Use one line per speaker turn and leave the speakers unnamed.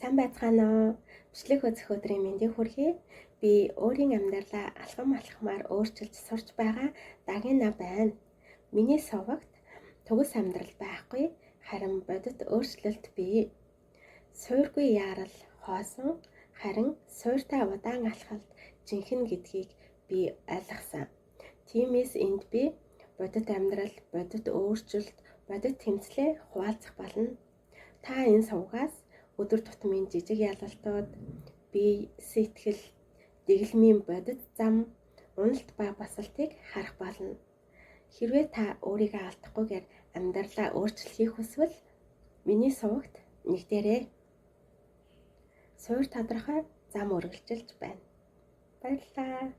Сайн байцгаана уу? Бичлэг үзэх өдрийн мэндийг хүргэе. Би өөрийн амьдралаа алхам алхмаар өөрчилж сурч байгаа Дагина байна. Миний сувагт төгс амьдрал байхгүй, харин бодит өөрчлөлт бий. Суургүй яарал хоосон, харин сууртай удаан алхалт жинхэнэ гэдгийг би ойлгосон. Тиймээс энд би бодит амьдрал, бодит өөрчлөлт, бодит тэмцлээ хуваалцах болно. Та энэ сувгаас өдөр тутмын жижиг ялалтууд, бие сэтгэл, дэглэмийн бодит зам, уналт ба басалтыг харах болно. Хэрвээ та өөрийгөө алдахгүйгээр амьдралаа өөрчлөхийг хүсвэл миний сувагт нэгдээрэй. Суур тодорхой зам үргэлжилж байна. Баярлалаа.